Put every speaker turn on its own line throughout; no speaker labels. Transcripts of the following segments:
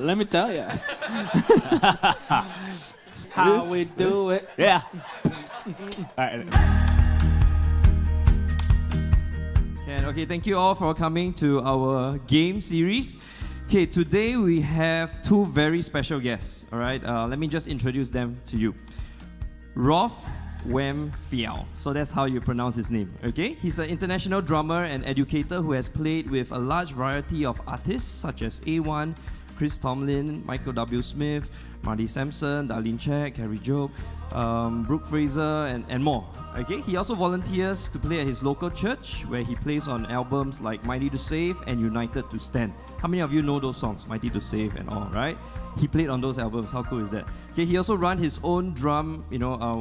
let me tell you how we do it.
Yeah. All right.
And okay, thank you all for coming to our game series. Okay, today we have two very special guests. All right, let me just introduce them to you. Rolf Wem Fiao. So that's how you pronounce his name. Okay, he's an international drummer and educator who has played with a large variety of artists such as A1, Chris Tomlin, Michael W. Smith, Marty Sampson, Darlene Check, Harry Job, Brooke Fraser, and more. Okay, he also volunteers to play at his local church where he plays on albums like Mighty to Save and United to Stand. How many of you know those songs, Mighty to Save and all, right? He played on those albums. How cool is that? Okay, he also runs his own drum,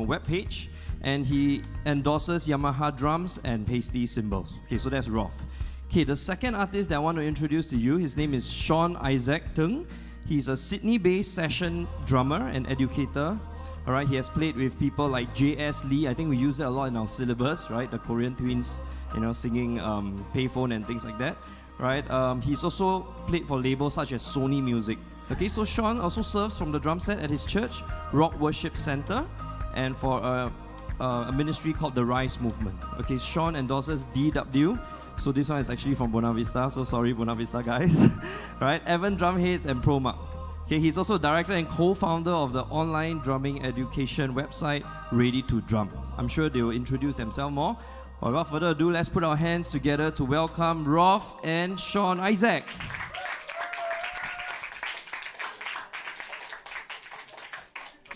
web page, and he endorses Yamaha drums and Pasty cymbals. Okay, so that's Rolf. Okay, the second artist that I want to introduce to you, his name is Sean Isaac Tung. He's a Sydney-based session drummer and educator. All right, he has played with people like J.S. Lee. I think we use that a lot in our syllabus, right? The Korean twins, singing Payphone and things like that, right? He's also played for labels such as Sony Music. Okay, so Sean also serves from the drum set at his church, Rock Worship Center, and for a ministry called the Rise Movement. Okay, Sean endorses DW. So this one is actually from Buona Vista, so sorry Buona Vista guys. Right, Evan Drumheads and ProMark. Okay, he's also director and co-founder of the online drumming education website Ready to Drum. I'm sure they will introduce themselves more. But without further ado, let's put our hands together to welcome Rolf and Sean Isaac.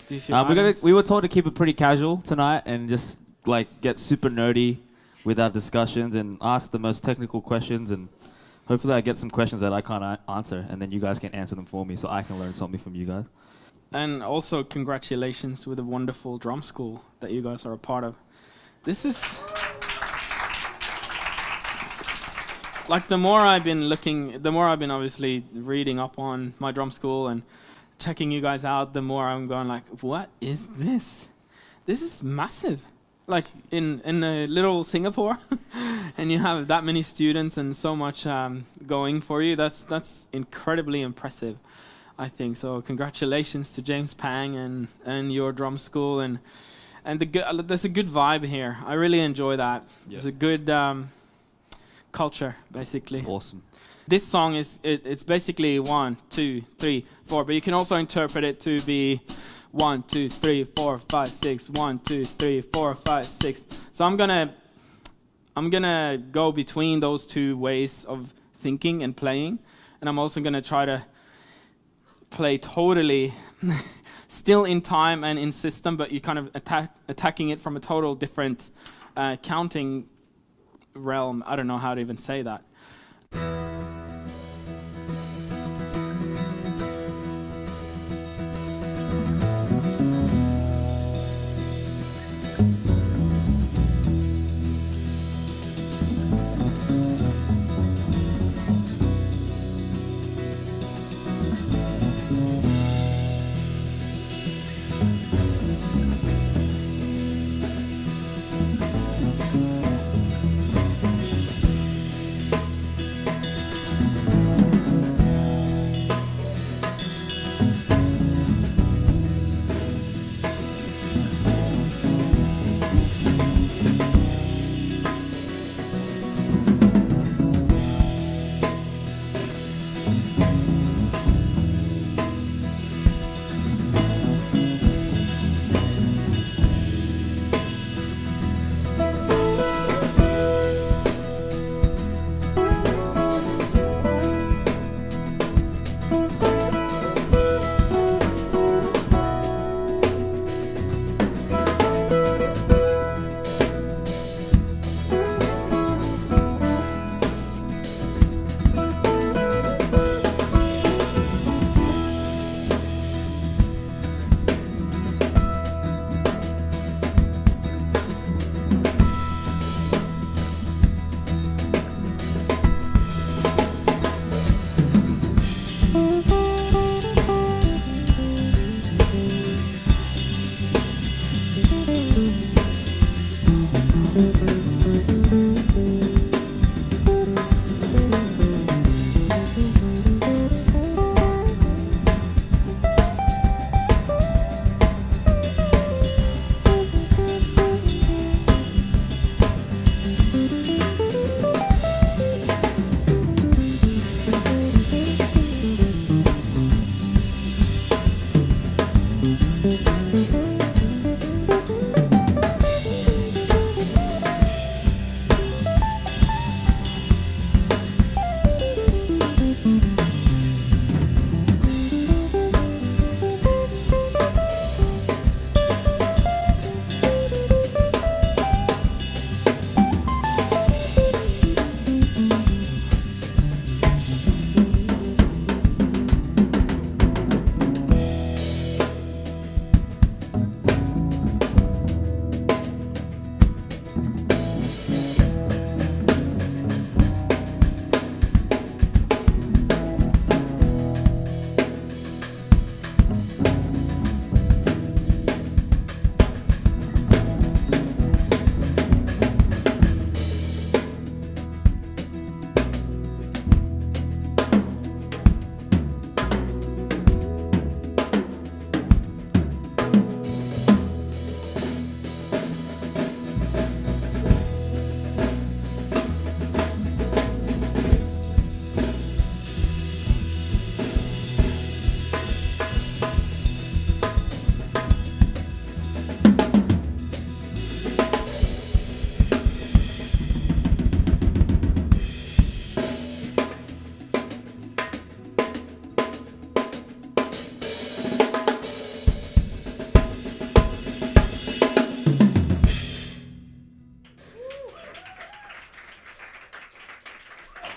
We were told to keep it pretty casual tonight and just like get super nerdy with our discussions and ask the most technical questions, and hopefully I get some questions that I can't answer, and then you guys can answer them for me so I can learn something from you guys.
And also congratulations with a wonderful drum school that you guys are a part of. This is like the more I've been obviously reading up on my drum school and checking you guys out, the more I'm going like, what is this? This is massive. Like in a little Singapore, and you have that many students and so much going for you. That's incredibly impressive, I think. So congratulations to James Pang and your drum school, and there's a good vibe here. I really enjoy that. Yeah. There's a good culture, basically.
It's awesome.
This song it's basically 1, 2, 3, 4, but you can also interpret it to be 1, 2, 3, 4, 5, 6. 1, 2, 3, 4, 5, 6. So I'm gonna go between those two ways of thinking and playing, and I'm also gonna try to play totally still in time and in system, but you kind of attacking it from a total different counting realm. I don't know how to even say that.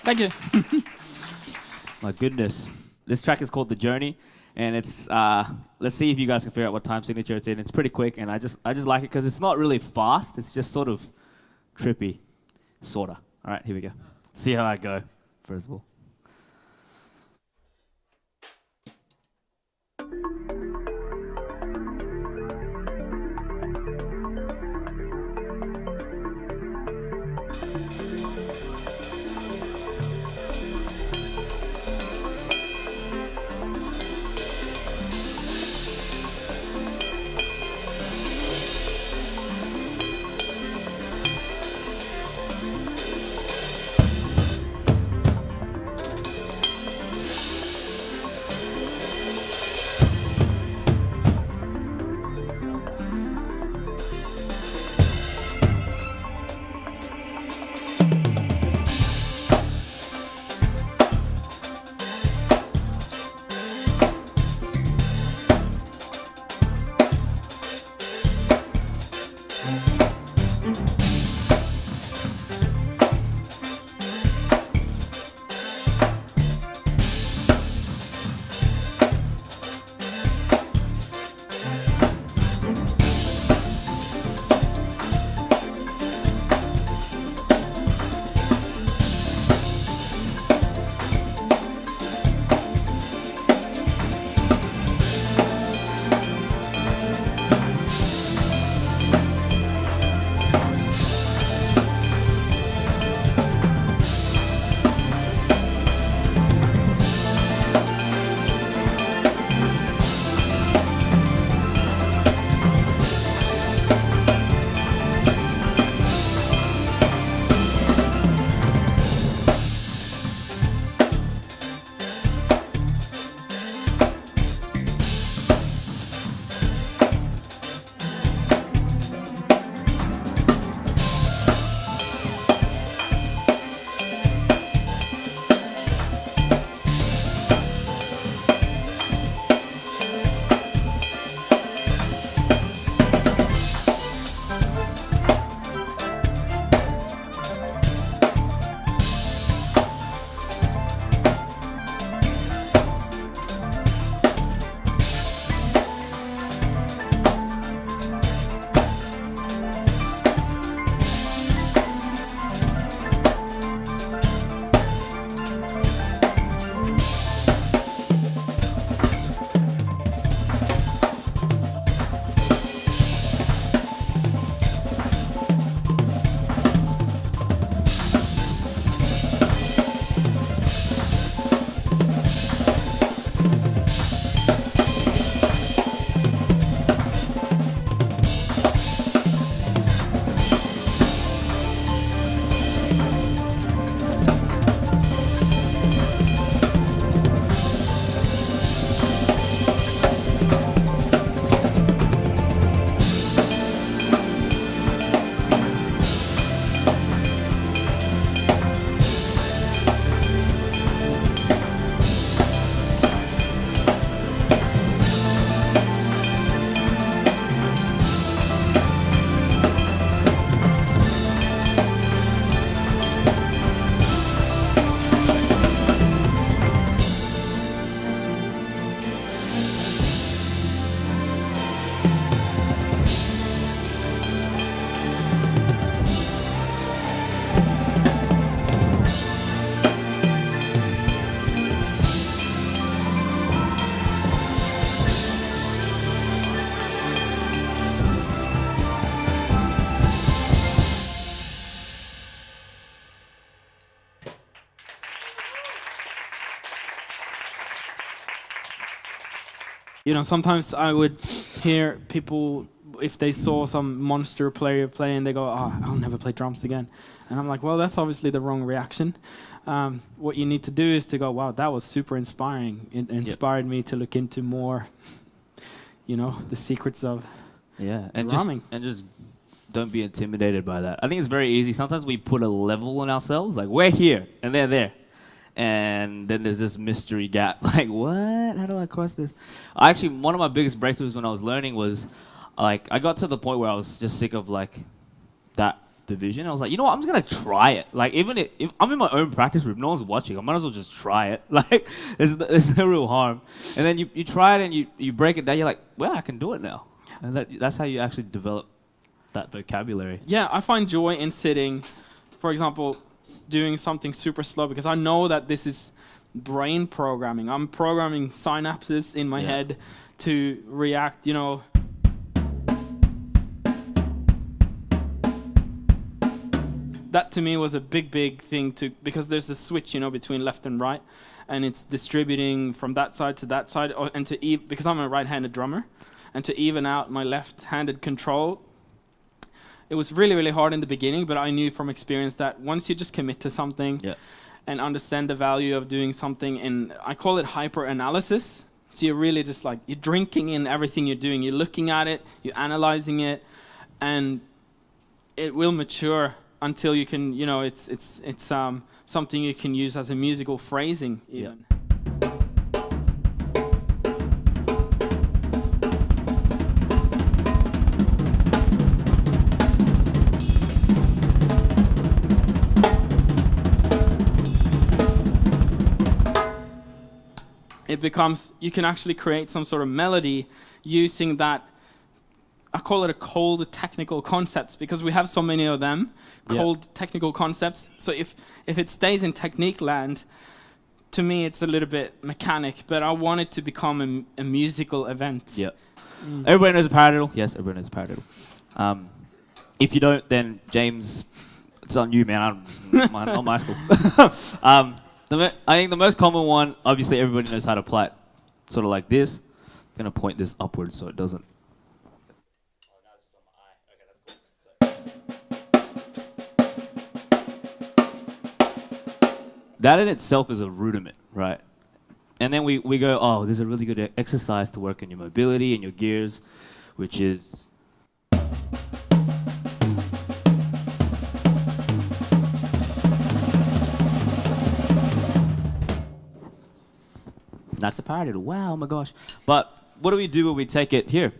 Thank you.
My goodness. This track is called The Journey, and it's let's see if you guys can figure out what time signature it's in. It's pretty quick, and I just like it because it's not really fast. It's just sort of trippy, sorta. All right, here we go. See how I go, first of all.
You know, sometimes I would hear people, if they saw some monster player playing, they go, "Oh, I'll never play drums again." And I'm like, well, that's obviously the wrong reaction. What you need to do is to go, wow, that was super inspiring. It inspired me to look into more, you know, the secrets of drumming.
Just don't be intimidated by that. I think it's very easy. Sometimes we put a level on ourselves, like we're here and they're there. And then there's this mystery gap. Like, what? How do I cross this? One of my biggest breakthroughs when I was learning was, like, I got to the point where I was just sick of, like, that division. I was like, you know what? I'm just gonna try it. Like, even if I'm in my own practice room, no one's watching. I might as well just try it. Like, there's no real harm. And then you try it and you break it down. You're like, well, I can do it now. And that's how you actually develop that vocabulary.
Yeah, I find joy in sitting, for example, doing something super slow because I know that this is brain programming. I'm programming synapses in my head to react, you know. That to me was a big thing because there's a switch, you know, between left and right, and it's distributing from that side to that side, and because I'm a right-handed drummer, and to even out my left-handed control. It was really hard in the beginning, but I knew from experience that once you just commit to something and understand the value of doing something, and I call it hyper-analysis. So you're really just like, you're drinking in everything you're doing. You're looking at it, you're analyzing it, and it will mature until you can, you know, it's something you can use as a musical phrasing even. It becomes, you can actually create some sort of melody using that, I call it a cold technical concepts, because we have so many of them, cold technical concepts. So if it stays in technique land, to me it's a little bit mechanic, but I want it to become a musical event.
Yeah. Everybody knows a paradiddle? Yes, everybody knows a paradiddle. If you don't, then James, it's on you, man. Not my school. I think the most common one, obviously everybody knows how to play it, sort of like this. I'm going to point this upwards so it doesn't. That in itself is a rudiment, right? And then we go, oh, there's a really good exercise to work on your mobility and your gears, which is... That's a paradiddle. Wow, oh my gosh. But what do we do when we take it here?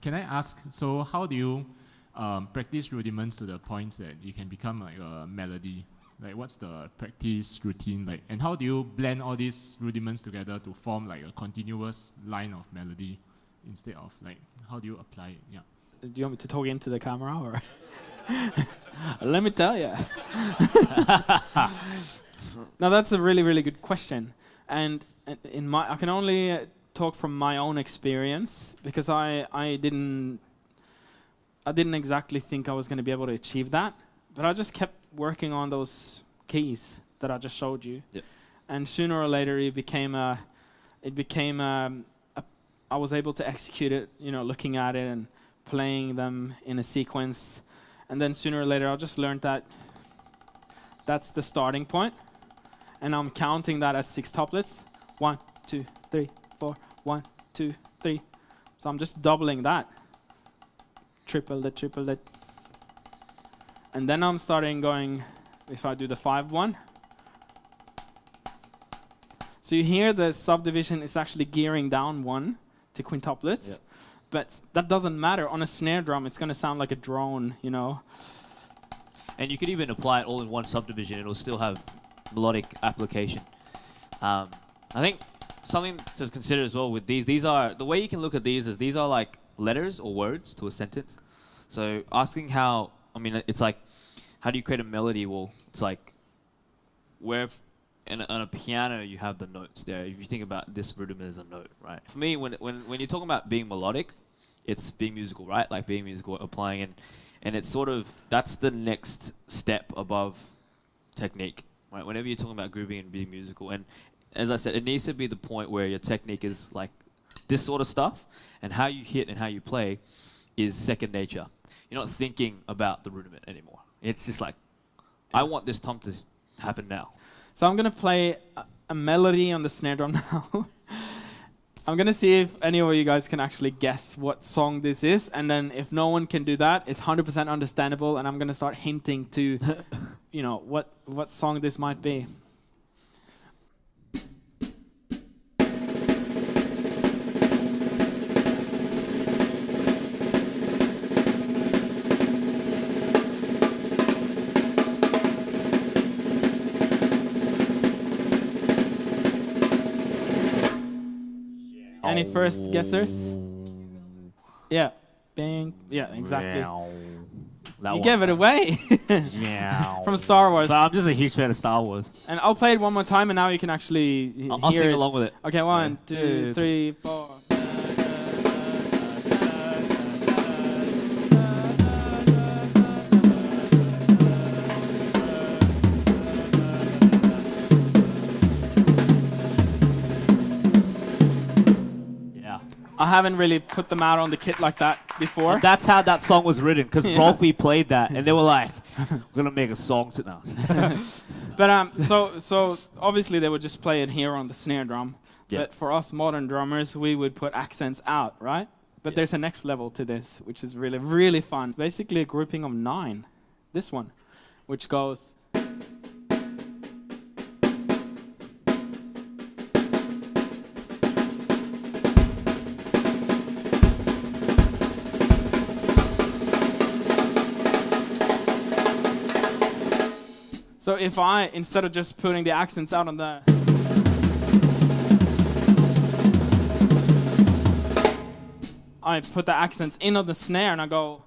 Can I ask, so how do you practice rudiments to the point that you can become like a melody? Like, what's the practice routine like? And how do you blend all these rudiments together to form like a continuous line of melody instead of like, how do you apply it? Yeah.
Do you want me to talk into the camera or? Let me tell you. Now that's a really good question, and I can only talk from my own experience because I didn't exactly think I was going to be able to achieve that, but I just kept working on those keys that I just showed you, and sooner or later I was able to execute it, you know, looking at it and playing them in a sequence, and then sooner or later I just learned that that's the starting point, and I'm counting that as 6 tuplets. 1, 2, 3, 4, 1, 2, 3. So I'm just doubling that. Triple it. And then I'm starting going, if I do the 5-1. So you hear the subdivision is actually gearing down 1 to quintuplets. But that doesn't matter. On a snare drum, it's going to sound like a drone, you know.
And you could even apply it all in one subdivision. It'll still have melodic application. I think something to consider as well with these are, the way you can look at these is these are like letters or words to a sentence. So asking how, I mean, it's like, how do you create a melody? Well, it's like, where on a piano you have the notes there. If you think about this rudiment as a note, right? For me, when you're talking about being melodic, it's being musical, right? Like being musical, applying, and it's sort of, that's the next step above technique, right? Whenever you're talking about grooving and being musical, and as I said, it needs to be the point where your technique is like this sort of stuff, and how you hit and how you play is second nature. You're not thinking about the rudiment anymore. It's just like, I want this tom to happen now.
So I'm gonna play a melody on the snare drum now. I'm gonna see if any of you guys can actually guess what song this is, and then if no one can do that, it's 100% understandable, and I'm gonna start hinting to, what song this might be. Any first guessers? Yeah. Bing. Yeah, exactly. You gave it away. From Star Wars.
So I'm just a huge fan of Star Wars.
And I'll play it one more time, and now you can actually
I'll
hear
sing
it.
along with it.
Okay, 1,
Yeah.
2, 3, 4.
Yeah.
I haven't really put them out on the kit like that before.
And that's how that song was written, because Rolfie played that, and they were like, "We're gonna make a song to now."
But so obviously they would just play it here on the snare drum.
Yeah.
But for us modern drummers, we would put accents out, right? But
Yeah.
there's a next level to this, which is really, really fun. Basically a grouping of 9. This one, which goes. So if I, instead of just putting the accents out on the, I put the accents in on the snare and I go.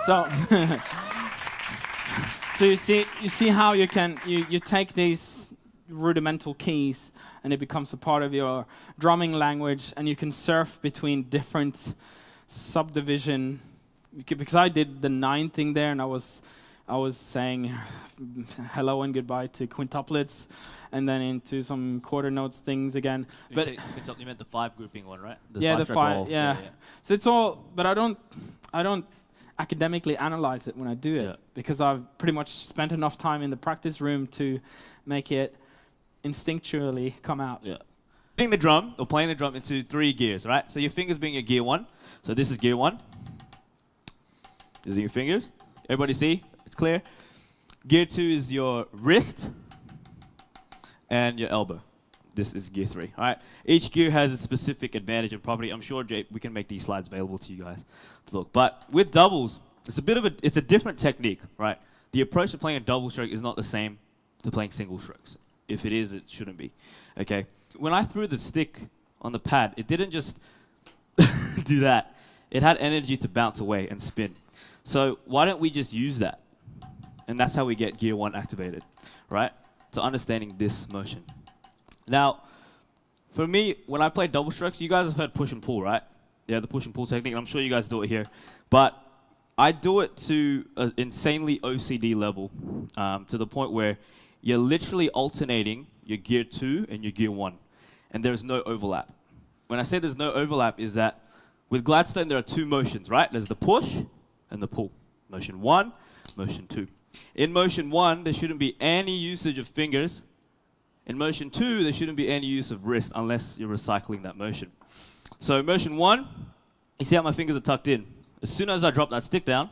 So, so you see how you can you take these rudimental keys and it becomes a part of your drumming language, and you can surf between different subdivision. Because I did the 9 thing there, and I was saying hello and goodbye to quintuplets, and then into some quarter notes things again. But
you meant the 5 grouping one, right?
yeah, the 5. Yeah. So it's all, but I don't academically analyze it when I do it, because I've pretty much spent enough time in the practice room to make it instinctually come out.
Yeah. Playing the drum into 3 gears, right? So your fingers being your gear 1. So this is gear 1. These are your fingers. Everybody see? It's clear. Gear 2 is your wrist and your elbow. This is gear 3. All right. Each gear has a specific advantage and property. I'm sure we can make these slides available to you guys to look. But with doubles, it's a different technique, right? The approach to playing a double stroke is not the same to playing single strokes. If it is, it shouldn't be. Okay. When I threw the stick on the pad, it didn't just do that. It had energy to bounce away and spin. So why don't we just use that? And that's how we get gear 1 activated, right? So understanding this motion. Now, for me, when I play double strokes, you guys have heard push and pull, right? Yeah, the push and pull technique. I'm sure you guys do it here. But I do it to an insanely OCD level, to the point where you're literally alternating your gear 2 and your gear 1. And there's no overlap. When I say there's no overlap, is that with Gladstone, there are 2 motions, right? There's the push and the pull. Motion 1, motion 2. In motion 1, there shouldn't be any usage of fingers. In motion 2, there shouldn't be any use of wrist unless you're recycling that motion. So motion 1, you see how my fingers are tucked in. As soon as I drop that stick down,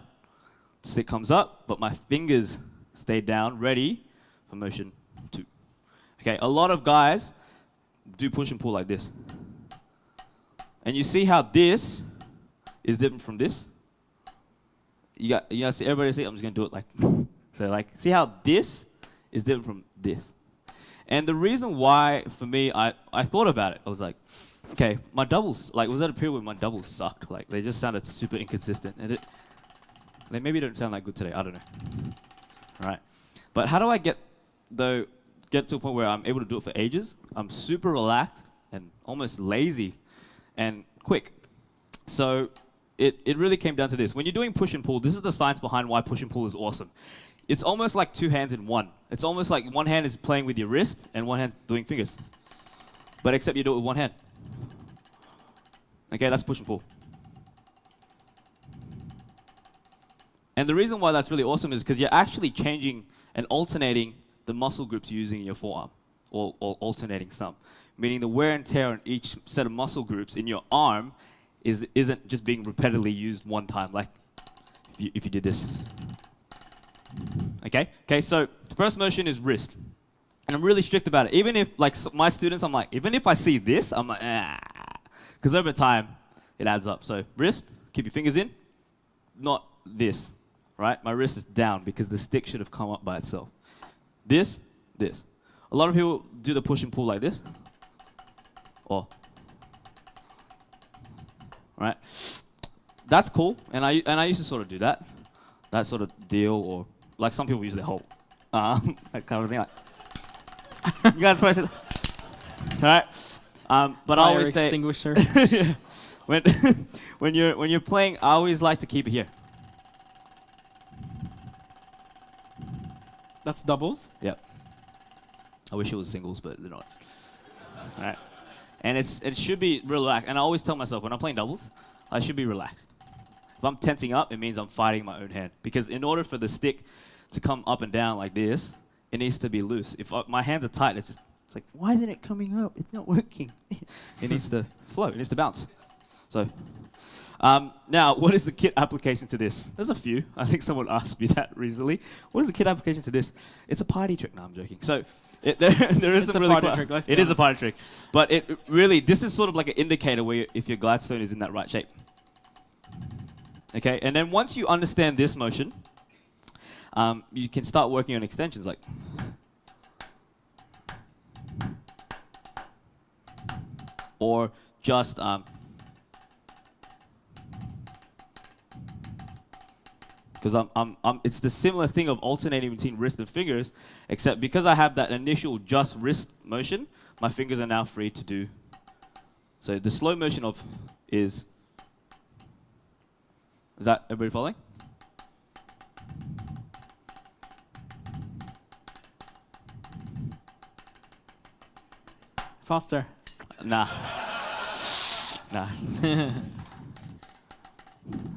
the stick comes up, but my fingers stay down, ready for motion 2. Okay, a lot of guys do push and pull like this. And you see how this is different from this? You see, everybody see, I'm just gonna do it like, so like, see how this is different from this? And the reason why, for me, I thought about it. I was like, Okay, my doubles, like, was at a period where my doubles sucked. Like, they just sounded super inconsistent. And they maybe don't sound that good today. I don't know. All right. But how do I get to a point where I'm able to do it for ages? I'm super relaxed and almost lazy and quick. So it really came down to this. When you're doing push and pull, this is the science behind why push and pull is awesome. It's almost like two hands in one. It's almost like one hand is playing with your wrist and one hand's doing fingers. But except you do it with one hand. Okay, that's push and pull. And the reason why that's really awesome is because you're actually changing and alternating the muscle groups you're using in your forearm, or alternating some. Meaning the wear and tear on each set of muscle groups in your arm isn't just being repetitively used one time, like if you did this. Okay, so the first motion is wrist. And I'm really strict about it. Even if, like, my students, I'm like, even if I see this, I'm like, ah. Because over time, it adds up. So wrist, keep your fingers in. Not this, right? My wrist is down because the stick should have come up by itself. This. A lot of people do the push and pull like this. Or, right? That's cool. And I used to sort of do that sort of deal, or like some people use their whole arm, that kind of thing. Like, you guys probably said, all right? But I
Fire
always say,
extinguisher.
when you're playing, I always like to keep it here.
That's doubles.
Yep. I wish it was singles, but they're not. All right. And it should be relaxed. And I always tell myself when I'm playing doubles, I should be relaxed. If I'm tensing up, it means I'm fighting my own hand. Because in order for the stick to come up and down like this, it needs to be loose. If my hands are tight, it's like, why isn't it coming up? It's not working. It needs to flow. It needs to bounce. So, now, what is the kit application to this? There's a few. I think someone asked me that recently. What is the kit application to this? It's a party trick. No, I'm joking. So, there is
It's
some
a
really
party trick, let's be
It is a
honest.
party trick. But it really, this is sort of like an indicator where if your Gladstone is in that right shape. Okay, and then once you understand this motion, you can start working on extensions like. Or just because it's the similar thing of alternating between wrist and fingers, except because I have that initial just wrist motion, my fingers are now free to do. So the slow motion of is that everybody following?
Faster.
Nah.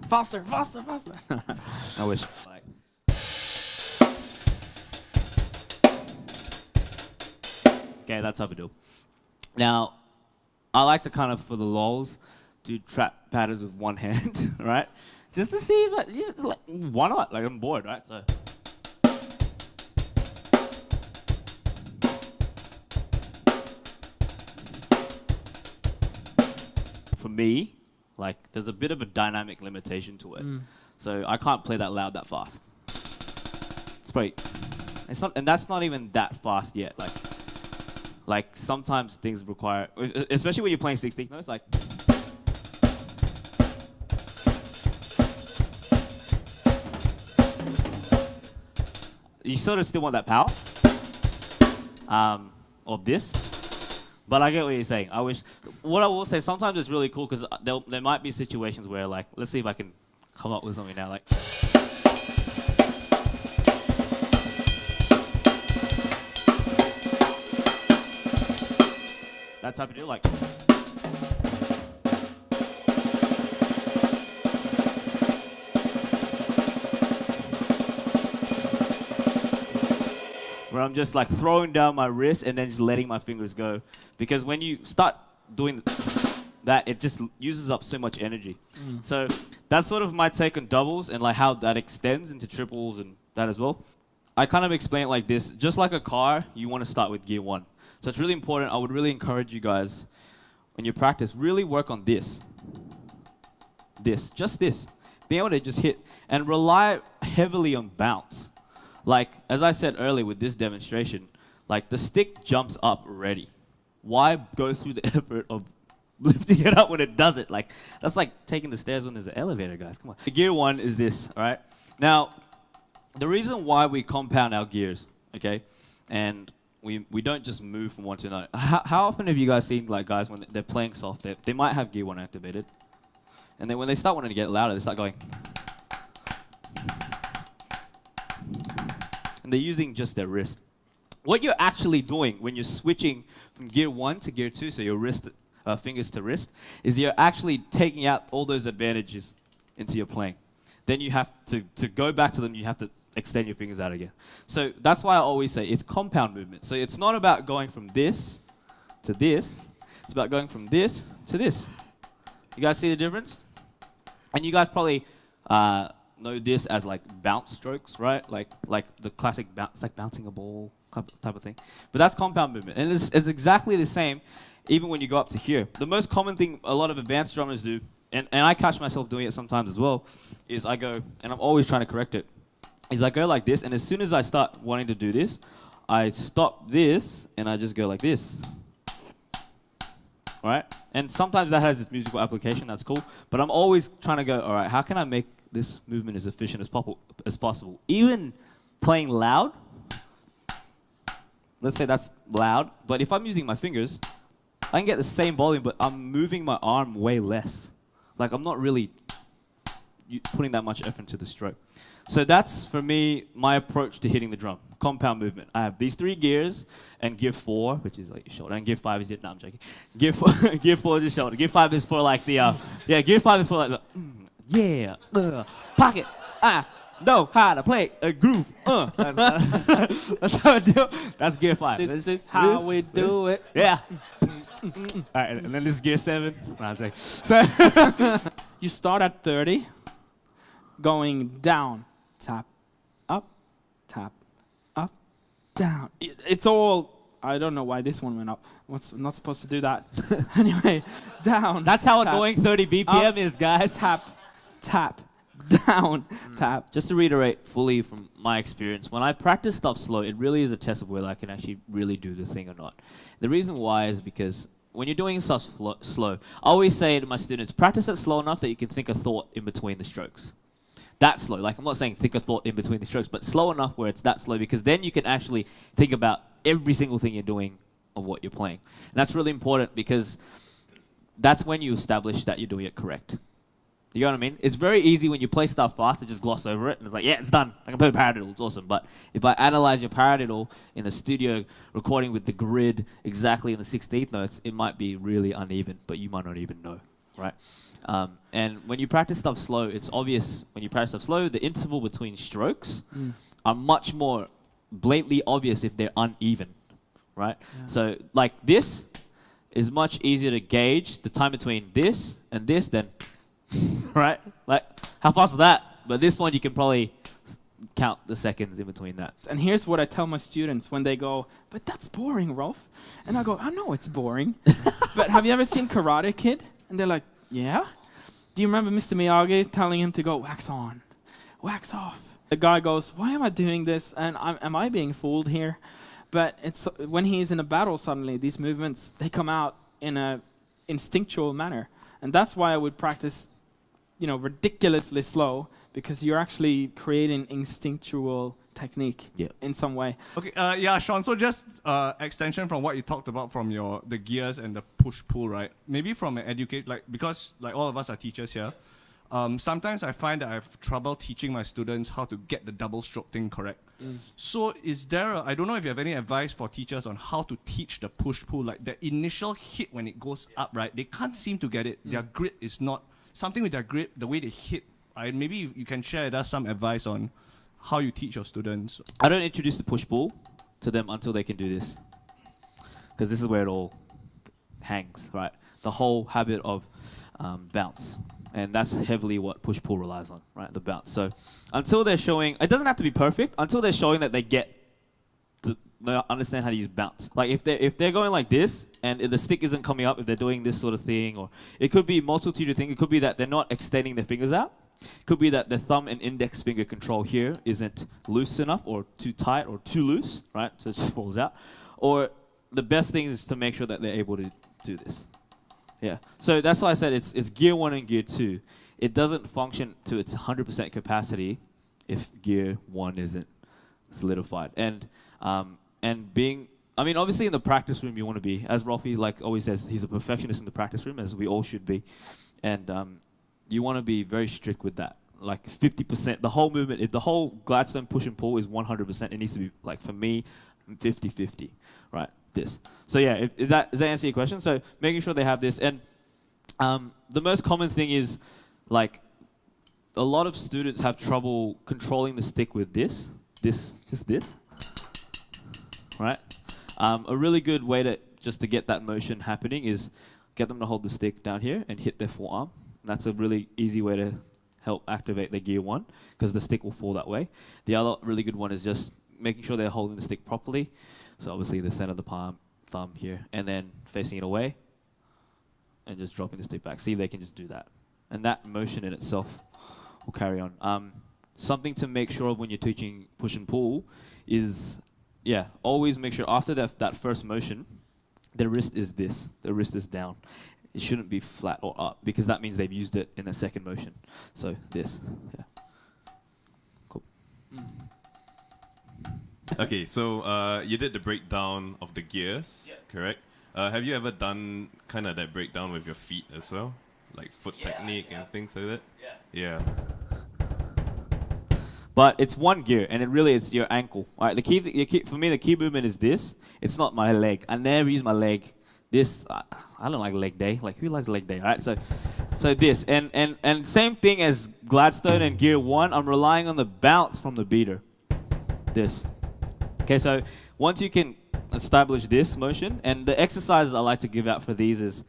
Faster.
I wish. Okay, that's how we do. Now, I like to kind of, for the lols, do trap patterns with one hand, right? Just to see if like, why not? Like, I'm bored, right? So. For me, like, there's a bit of a dynamic limitation to it. So I can't play that loud that fast. It's probably, it's not, and that's not even that fast yet. Like sometimes things require, especially when you're playing 16 notes, like. You sort of still want that power of this, but I get what you're saying. I wish. What I will say, sometimes it's really cool because there might be situations where, like, let's see if I can come up with something now. Like, that's how to do. Like, where I'm just like throwing down my wrist and then just letting my fingers go. Because when you start doing that, it just uses up so much energy. So that's sort of my take on doubles and like how that extends into triples and that as well. I kind of explain it like this. Just like a car, you want to start with gear 1. So it's really important. I would really encourage you guys, when you practice, really work on this. Just this. Being able to just hit and rely heavily on bounce. Like, as I said earlier with this demonstration, like the stick jumps up already. Why go through the effort of lifting it up when it does it. Like, that's like taking the stairs when there's an elevator, guys. Come on. The gear 1 is this, all right? Now, the reason why we compound our gears, okay, and we don't just move from one to another. How often have you guys seen, like, guys, when they're playing soft, they might have gear 1 activated, and then when they start wanting to get louder, they start going. And they're using just their wrist. What you're actually doing when you're switching from gear 1 to gear 2, so your wrist, fingers to wrist, is you're actually taking out all those advantages into your playing. Then you have to go back to them, you have to extend your fingers out again. So that's why I always say it's compound movement. So it's not about going from this to this, it's about going from this to this. You guys see the difference? And you guys probably know this as like bounce strokes, right? Like the classic bounce, it's like bouncing a ball type of thing. But that's compound movement. And it's exactly the same even when you go up to here. The most common thing a lot of advanced drummers do, and I catch myself doing it sometimes as well, is I go, and I'm always trying to correct it, is I go like this, and as soon as I start wanting to do this, I stop this, and I just go like this. Right? And sometimes that has its musical application, that's cool, but I'm always trying to go, all right, how can I make this movement as efficient as possible? Even playing loud, let's say that's loud, but if I'm using my fingers, I can get the same volume, but I'm moving my arm way less. Like, I'm not really putting that much effort into the stroke. So that's, for me, my approach to hitting the drum. Compound movement. I have these 3 gears, and gear 4, which is like your shoulder, and gear 5 is your, no, I'm joking. Gear 4 is your shoulder. Gear 5 is for like the, gear 5 is for like the, pocket, know how to play a groove, That's how I do. That's gear 5.
This is how we do it.
Yeah. All right, and then this is gear 7. No, I'm joking. So
You start at 30, going down, tap, up, down. It's all, I don't know why this one went up. I'm not supposed to do that. Anyway, down.
that's how
tap,
annoying 30 BPM is, guys.
tap, down, tap.
Just to reiterate fully from my experience, when I practice stuff slow, it really is a test of whether I can actually really do the thing or not. The reason why is because when you're doing stuff slow, I always say to my students, practice it slow enough that you can think a thought in between the strokes. That slow. Like, I'm not saying think a thought in between the strokes, but slow enough where it's that slow, because then you can actually think about every single thing you're doing of what you're playing. And that's really important, because that's when you establish that you're doing it correct. You know what I mean? It's very easy when you play stuff fast to just gloss over it, and it's like, yeah, it's done. I can play paradiddle, it's awesome. But if I analyze your paradiddle in the studio recording with the grid exactly in the 16th notes, it might be really uneven, but you might not even know, right? And when you practice stuff slow, it's obvious when you practice stuff slow, the interval between strokes are much more blatantly obvious if they're uneven, right?
Yeah.
So like this is much easier to gauge the time between this and this than right? Like, how fast is that? But this one, you can probably count the seconds in between that.
And here's what I tell my students when they go, but that's boring, Rolf. And I go, I know it's boring. But have you ever seen Karate Kid? And they're like, yeah? Do you remember Mr. Miyagi telling him to go wax on, wax off? The guy goes, why am I doing this? And am I being fooled here? But it's when he's in a battle, suddenly these movements, they come out in a instinctual manner. And that's why I would practice ridiculously slow, because you're actually creating instinctual technique in some way.
Okay, Sean, so just extension from what you talked about from the gears and the push-pull, right? Maybe from an because all of us are teachers here, sometimes I find that I have trouble teaching my students how to get the double stroke thing correct. So is there, I don't know if you have any advice for teachers on how to teach the push-pull, like the initial hit when it goes up, right? They can't seem to get it. Their grip is not, something with their grip, the way they hit. Maybe you can share with us some advice on how you teach your students.
I don't introduce the push-pull to them until they can do this, because this is where it all hangs, right? The whole habit of bounce. And that's heavily what push-pull relies on, right? The bounce. So until they're showing, it doesn't have to be perfect, until they're showing that they understand how to use bounce. Like if they're going like this, and if the stick isn't coming up, if they're doing this sort of thing, or it could be multitude of things. It could be that they're not extending their fingers out. It could be that the thumb and index finger control here isn't loose enough, or too tight, or too loose, right? So it just falls out. Or the best thing is to make sure that they're able to do this. Yeah. So that's why I said it's gear 1 and gear 2. It doesn't function to its 100% capacity if gear 1 isn't solidified. And being, I mean, obviously in the practice room you want to be, as Rolfie like always says, he's a perfectionist in the practice room, as we all should be. And you want to be very strict with that. Like 50%, the whole movement, if the whole Gladstone push and pull is 100%, it needs to be, like for me, 50-50, right? This. So yeah, does that answer your question? So making sure they have this. And the most common thing is, like, a lot of students have trouble controlling the stick with this, right? A really good way to get that motion happening is get them to hold the stick down here and hit their forearm. That's a really easy way to help activate the gear 1, because the stick will fall that way. The other really good one is just making sure they're holding the stick properly. So obviously the center of the palm, thumb here, and then facing it away, and just dropping the stick back. See if they can just do that. And that motion in itself will carry on. Something to make sure of when you're teaching push and pull is, yeah, always make sure after that first motion, the wrist is this, the wrist is down. It shouldn't be flat or up, because that means they've used it in the second motion. So this, yeah. Cool.
Okay, so you did the breakdown of the gears, correct? Have you ever done kind of that breakdown with your feet as well? Like foot technique and things like that? Yeah.
But it's one gear, and it's your ankle. All right, the key for me, the key movement is this. It's not my leg. I never use my leg. This, I don't like leg day. Like, who likes leg day, right? So this, and same thing as Gladstone and gear 1, I'm relying on the bounce from the beater. This. Okay, so once you can establish this motion, and the exercises I like to give out for these is,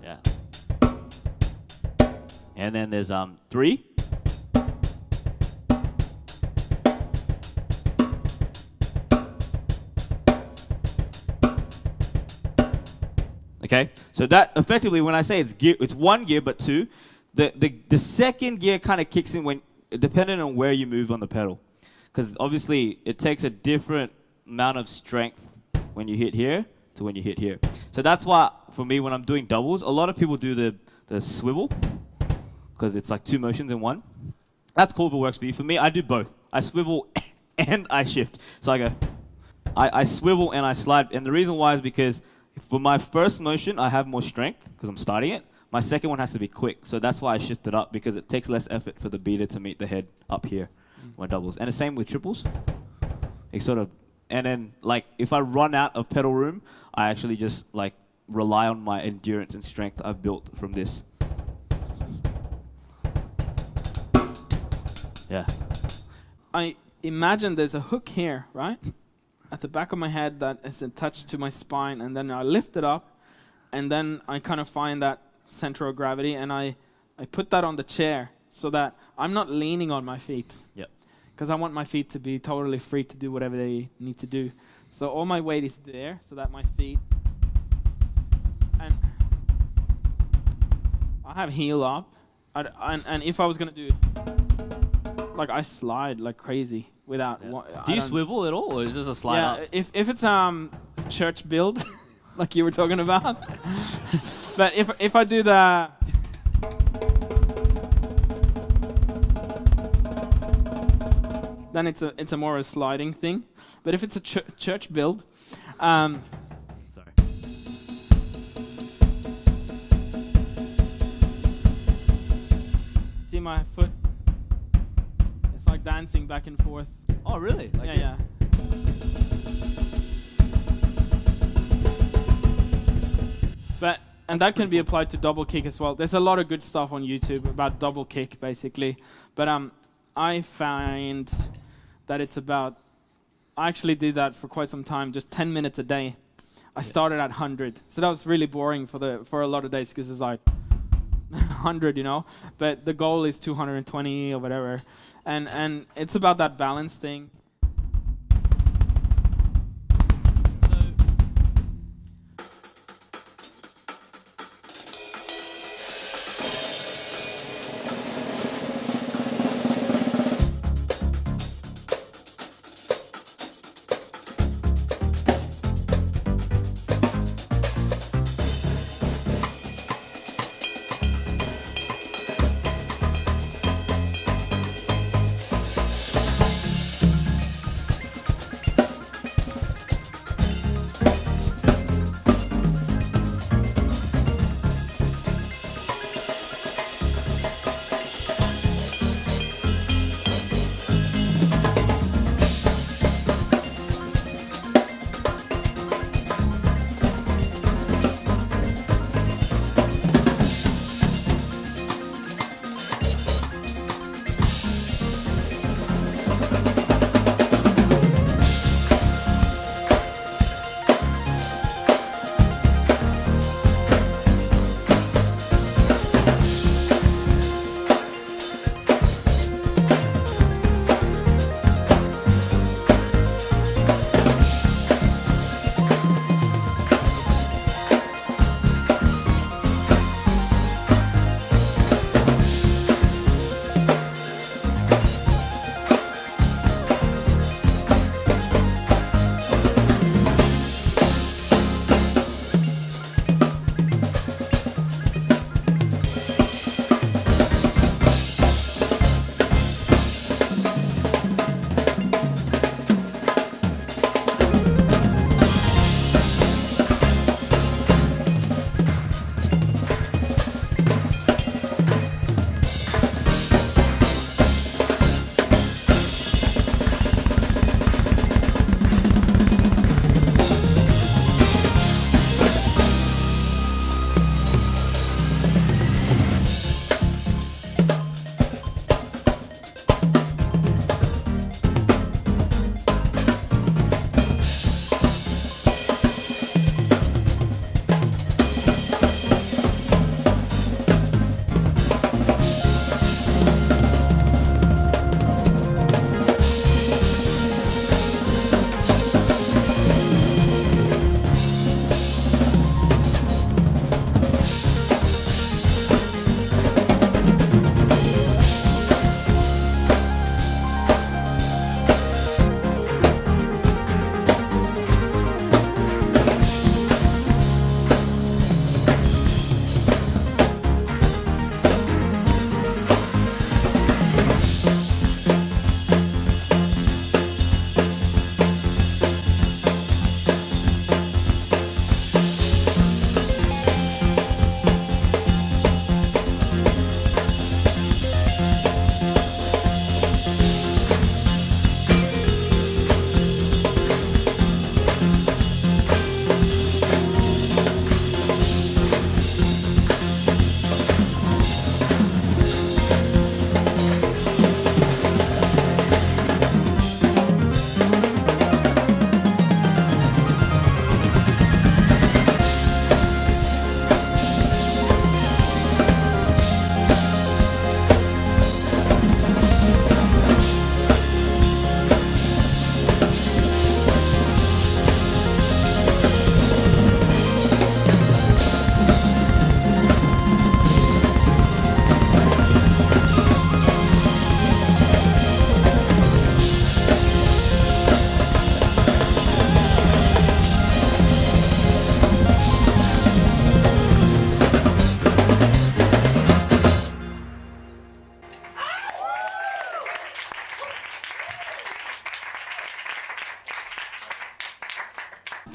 yeah. And then there's 3. Okay, so that effectively, when I say it's one gear but 2, the second gear kind of kicks in when, depending on where you move on the pedal, because obviously it takes a different amount of strength when you hit here to when you hit here. So that's why for me, when I'm doing doubles, a lot of people do the swivel, because it's like 2 motions in one. That's cool if it works for you. For me, I do both. I swivel and I shift. So I go, I swivel and I slide, and the reason why is because for my first motion, I have more strength because I'm starting it. My second one has to be quick, so that's why I shifted up, because it takes less effort for the beater to meet the head up here when doubles. And the same with triples. It sort of, and then like if I run out of pedal room, I actually just like rely on my endurance and strength I've built from this. Yeah.
I imagine there's a hook here, right? At the back of my head that is attached to my spine, and then I lift it up, and then I kind of find that center of gravity, and I put that on the chair so that I'm not leaning on my feet.
Yep.
Because I want my feet to be totally free to do whatever they need to do. So all my weight is there, so that my feet, and I have heel up, and if I was gonna do it, like I slide like crazy without.
Yeah. Do you swivel at all, or is this a slide up?
Yeah, if it's church build, like you were talking about. But if I do the, then it's a more a sliding thing. But if it's a church build,
Sorry.
see my foot? It's like dancing back and forth.
Oh, really? Like this?
Yeah. And that can be applied to double kick as well. There's a lot of good stuff on YouTube about double kick, basically. But I find that it's about, I actually did that for quite some time, just 10 minutes a day. I started at 100. So that was really boring for a lot of days, because it's like 100, you know. But the goal is 220 or whatever. And it's about that balance thing.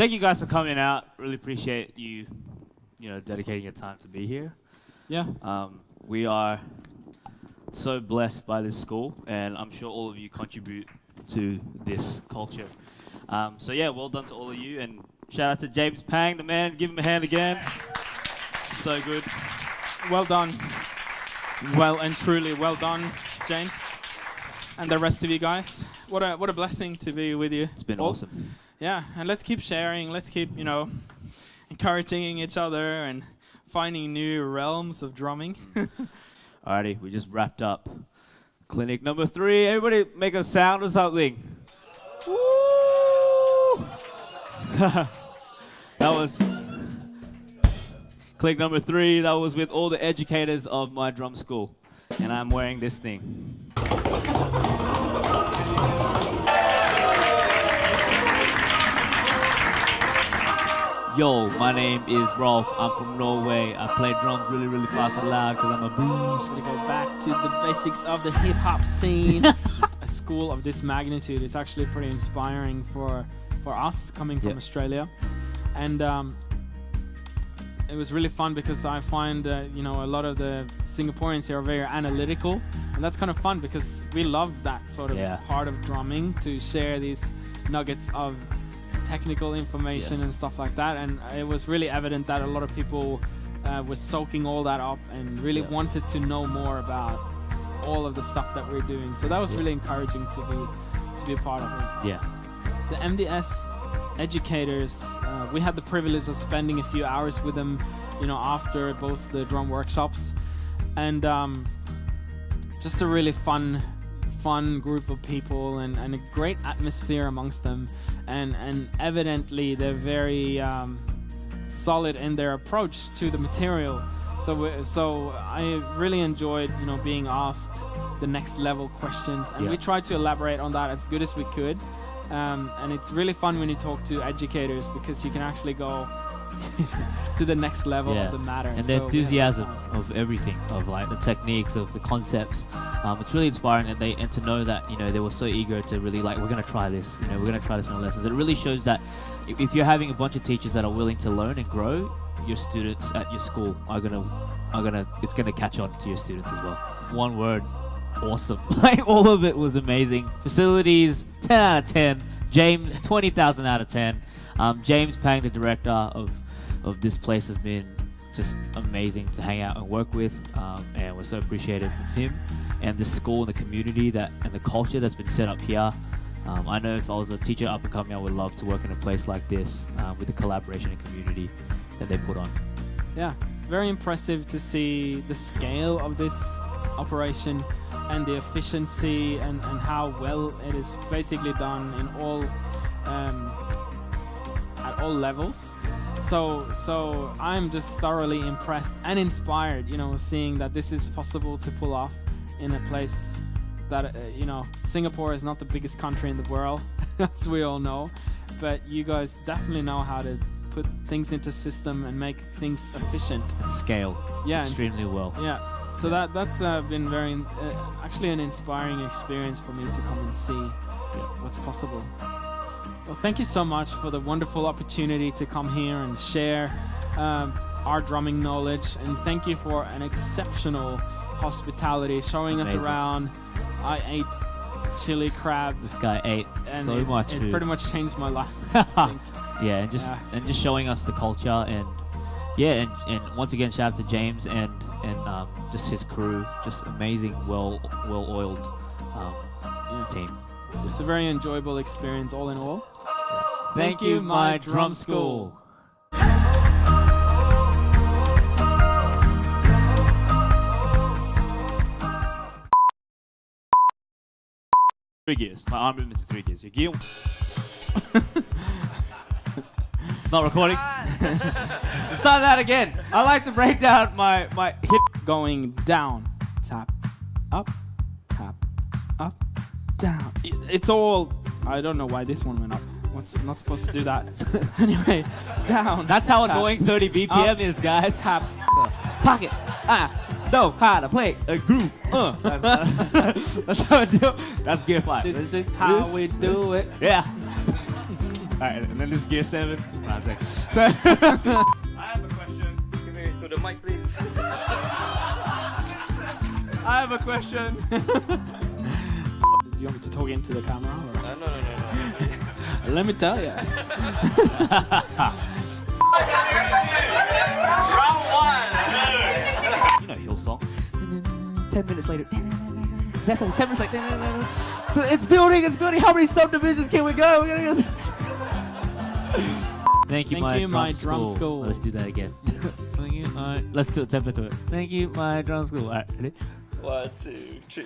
thank you guys for coming out. Really appreciate you, dedicating your time to be here.
Yeah.
We are so blessed by this school, and I'm sure all of you contribute to this culture. So yeah, well done to all of you, and shout out to James Pang, the man. Give him a hand again. So good.
Well done. Well and truly well done, James, and the rest of you guys. What a blessing to be with you.
It's been
all.
awesome.
Yeah, and let's keep sharing. Let's keep, encouraging each other and finding new realms of drumming.
Alrighty, we just wrapped up clinic number 3. Everybody make a sound or something. Woo! That was clinic number 3. That was with all the educators of my drum school. And I'm wearing this thing. Yo, my name is Rolf. I'm from Norway. I play drums really, really fast and loud because I'm a beast.
To go back to the basics of the hip-hop scene. A school of this magnitude, it's actually pretty inspiring for us coming from Australia. And it was really fun because I find, a lot of the Singaporeans here are very analytical. And that's kind of fun because we love that sort of part of drumming, to share these nuggets of technical information and stuff like that. And it was really evident that a lot of people were soaking all that up and really wanted to know more about all of the stuff that we're doing. So that was really encouraging to be a part of it.
Yeah.
The MDS educators, we had the privilege of spending a few hours with them, after both the drum workshops, and just a really fun group of people, and a great atmosphere amongst them, and evidently they're very solid in their approach to the material. So I really enjoyed, being asked the next level questions, and we tried to elaborate on that as good as we could. And it's really fun when you talk to educators, because you can actually go to the next level of the matter.
And the enthusiasm of everything, of like the techniques, of the concepts. It's really inspiring, and to know that they were so eager to really we're gonna try this. We're gonna try this in our lessons. It really shows that if you're having a bunch of teachers that are willing to learn and grow, your students at your school it's gonna catch on to your students as well. One word: awesome. All of it was amazing. Facilities, 10 out of 10. James, 20,000 out of 10. James Pang, the director of this place, has been just amazing to hang out and work with, and we're so appreciative of him and the school and the community and the culture that's been set up here. I know if I was a teacher up and coming, I would love to work in a place like this, with the collaboration and community that they put on.
Yeah, very impressive to see the scale of this operation and the efficiency and how well it is basically done in all at all levels. So I'm just thoroughly impressed and inspired, seeing that this is possible to pull off in a place that Singapore is not the biggest country in the world, as we all know, but you guys definitely know how to put things into system and make things efficient
and scale extremely well.
Yeah. So that's been very actually an inspiring experience for me to come and see what's possible. Well, thank you so much for the wonderful opportunity to come here and share our drumming knowledge, and thank you for an exceptional hospitality, showing us around. I ate chili crab.
This guy ate
and
so much
it
food.
pretty much changed my life. I think.
And just showing us the culture, and once again, shout out to James and just his crew, just amazing, well-oiled team.
So it's a very enjoyable experience all in all.
Thank you, my drum school. 3 gears. My arm movements are 3 gears. Your gear. It's not recording. Start that again. I like to break down my hip.
Going down, tap, up, down. It's all. I don't know why this one went up. I'm not supposed to do that. Anyway, down.
That's how
tap,
annoying 30 BPM
up,
is, guys.
tap.
Pocket. Know how to play a groove. That's how I do. That's gear 5.
This is how we do it.
Yeah.
Alright, and then this is gear 7. Nah, I'm saying. So
I have a question.
Give me to the mic, please.
I have a question.
Do you want me to talk into the camera? Or?
No.
Let me tell you.
You know Hillsong. 10 minutes later. That's like 10 minutes later. It's building. How many subdivisions can we go? Thank you, my drum school. Let's do that again. Thank you, let's do a tempo to it. Thank you, my drum school. All right, ready?
1, 2, 3.